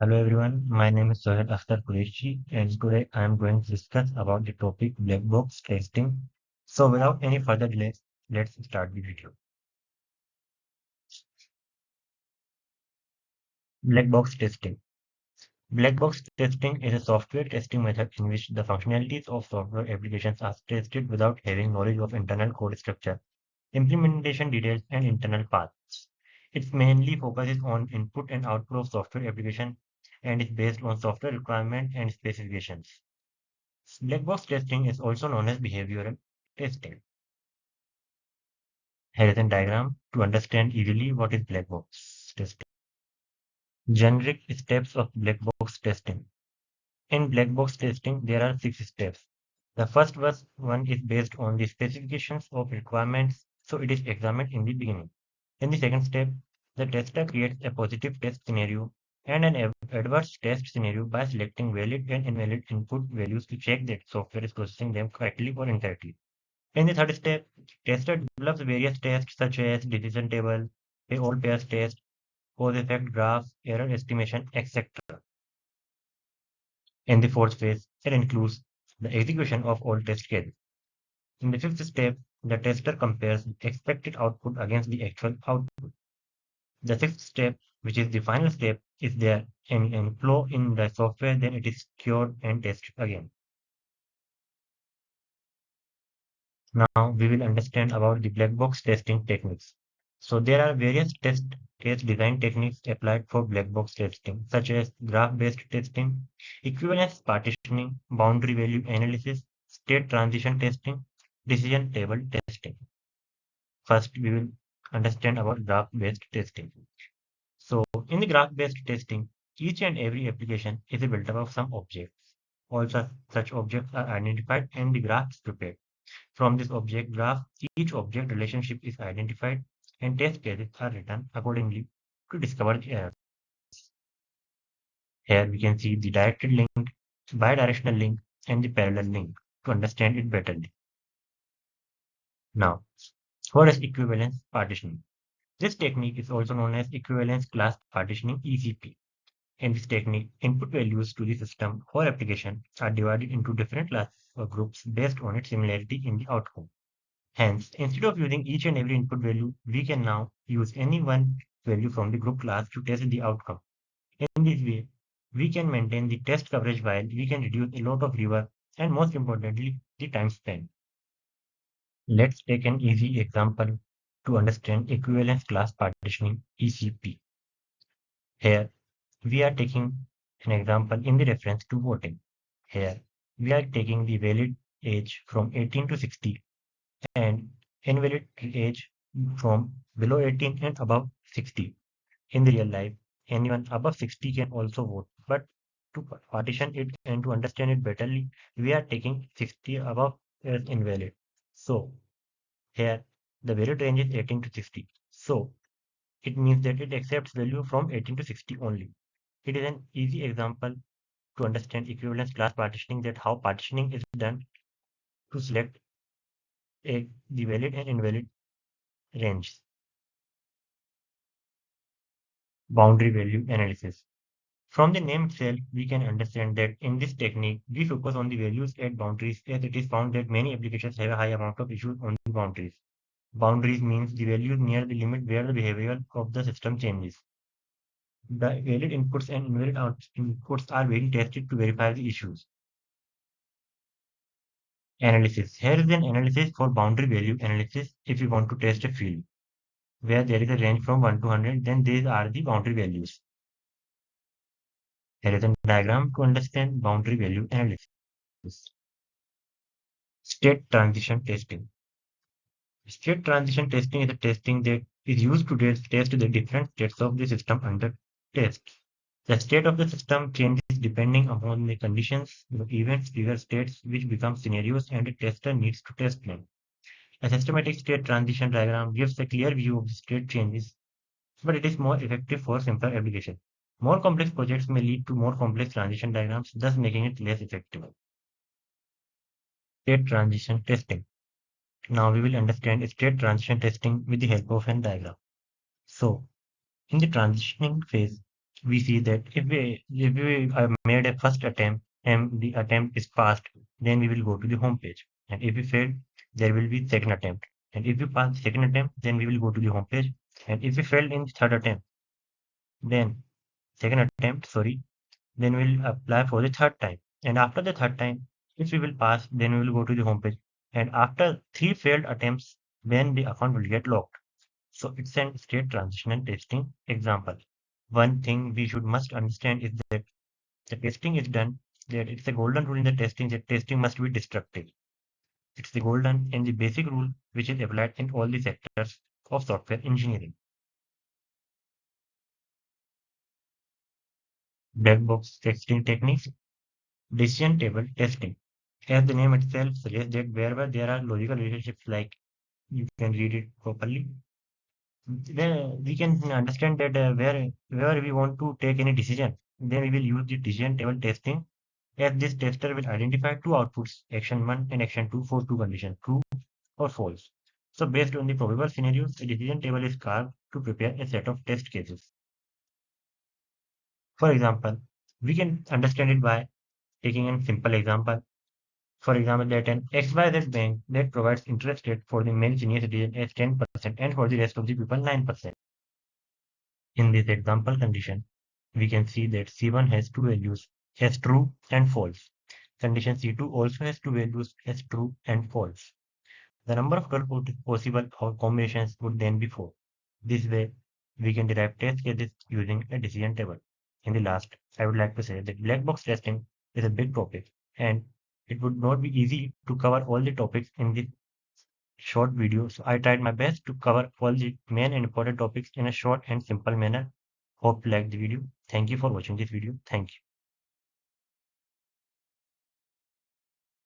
Hello everyone, my name is S.A Qureshi and today I am going to discuss about the topic black box testing. So without any further delays, let's start the video. Black box testing. Black box testing is a software testing method in which the functionalities of software applications are tested without having knowledge of internal code structure, implementation details, and internal paths. It mainly focuses on input and output of software application and is based on software requirements and specifications. Black box testing is also known as behavioral testing. Here is a diagram to understand easily what is black box testing. Generic steps of black box testing. In black box testing, there are 6 steps. The one is based on the specifications of requirements, so it is examined in the beginning. In the second step, the tester creates a positive test scenario and an adverse test scenario by selecting valid and invalid input values to check that software is processing them correctly or incorrectly. In the third step, tester develops various tests such as decision table, all pairs test, cause effect graph, error estimation, etc. In the fourth phase, it includes the execution of all test cases. In the fifth step, the tester compares the expected output against the actual output. The sixth step, which is the final step, is there any flaw in the software, then it is cured and tested again. Now we will understand about the black box testing techniques. So there are various test case design techniques applied for black box testing, such as graph-based testing, equivalence partitioning, boundary value analysis, state transition testing, decision table testing. First, we will understand about graph-based testing. So in the graph-based testing, each and every application is built up of some objects. All such objects are identified and the graph is prepared. From this object graph, each object relationship is identified and test cases are written accordingly to discover the error. Here we can see the directed link, bidirectional link, and the parallel link to understand it better. Now, what is equivalence partitioning? This technique is also known as equivalence class partitioning (ECP). In this technique, input values to the system or application are divided into different classes or groups based on its similarity in the outcome. Hence, instead of using each and every input value, we can now use any one value from the group class to test the outcome. In this way, we can maintain the test coverage while we can reduce a lot of rework and most importantly, the time spent. Let's take an easy example to understand equivalence class partitioning (ECP). Here, we are taking an example in the reference to voting. Here, we are taking the valid age from 18 to 60 and invalid age from below 18 and above 60. In the real life, anyone above 60 can also vote, but to partition it and to understand it betterly, we are taking 60 above as invalid. So here the valid range is 18 to 60. So it means that it accepts value from 18 to 60 only. It is an easy example to understand equivalence class partitioning, that how partitioning is done to select the valid and invalid range. Boundary value analysis. From the name itself, we can understand that in this technique, we focus on the values at boundaries, as it is found that many applications have a high amount of issues on the boundaries. Boundaries means the values near the limit where the behavior of the system changes. The valid inputs and invalid inputs are being tested to verify the issues. Analysis. Here is an analysis for boundary value analysis if you want to test a field where there is a range from 1 to 100, then these are the boundary values. Here is a diagram to understand boundary value analysis. State transition testing. State transition testing is a testing that is used to test the different states of the system under test. The state of the system changes depending upon the conditions, the events, trigger states, which become scenarios, and a tester needs to test them. A systematic state transition diagram gives a clear view of the state changes, but it is more effective for simpler applications. More complex projects may lead to more complex transition diagrams, thus making it less effective. State transition testing. Now we will understand state transition testing with the help of a diagram. So, in the transitioning phase, we see that if we made a first attempt and the attempt is passed, then we will go to the home page. And if we fail, there will be second attempt. And if we pass the second attempt, then we will go to the home page. And if we failed in the third attempt, then second attempt, sorry, then we'll apply for the third time. And after the third time, if we will pass, then we will go to the home page. And after three failed attempts, then the account will get locked. So it's an state transitional testing example. One thing we should must understand is that the testing is done, that it's a golden rule in the testing that testing must be destructive. It's the golden and the basic rule which is applied in all the sectors of software engineering. Black box testing techniques, decision table testing. As the name itself suggests that wherever there are logical relationships like you can read it properly, then we can understand that wherever we want to take any decision, then we will use the decision table testing as this tester will identify two outputs, action 1 and action 2 for two conditions, true or false. So based on the probable scenarios, a decision table is carved to prepare a set of test cases. For example, we can understand it by taking a simple example. For example, that an XYZ bank that provides interest rate for the male senior citizen as 10% and for the rest of the people 9%. In this example condition, we can see that C1 has two values as true and false. Condition C2 also has two values as true and false. The number of possible combinations would then be 4. This way, we can derive test cases using a decision table. In the last, I would like to say that black box testing is a big topic and it would not be easy to cover all the topics in this short video. So I tried my best to cover all the main and important topics in a short and simple manner. Hope you liked the video. Thank you for watching this video. Thank you.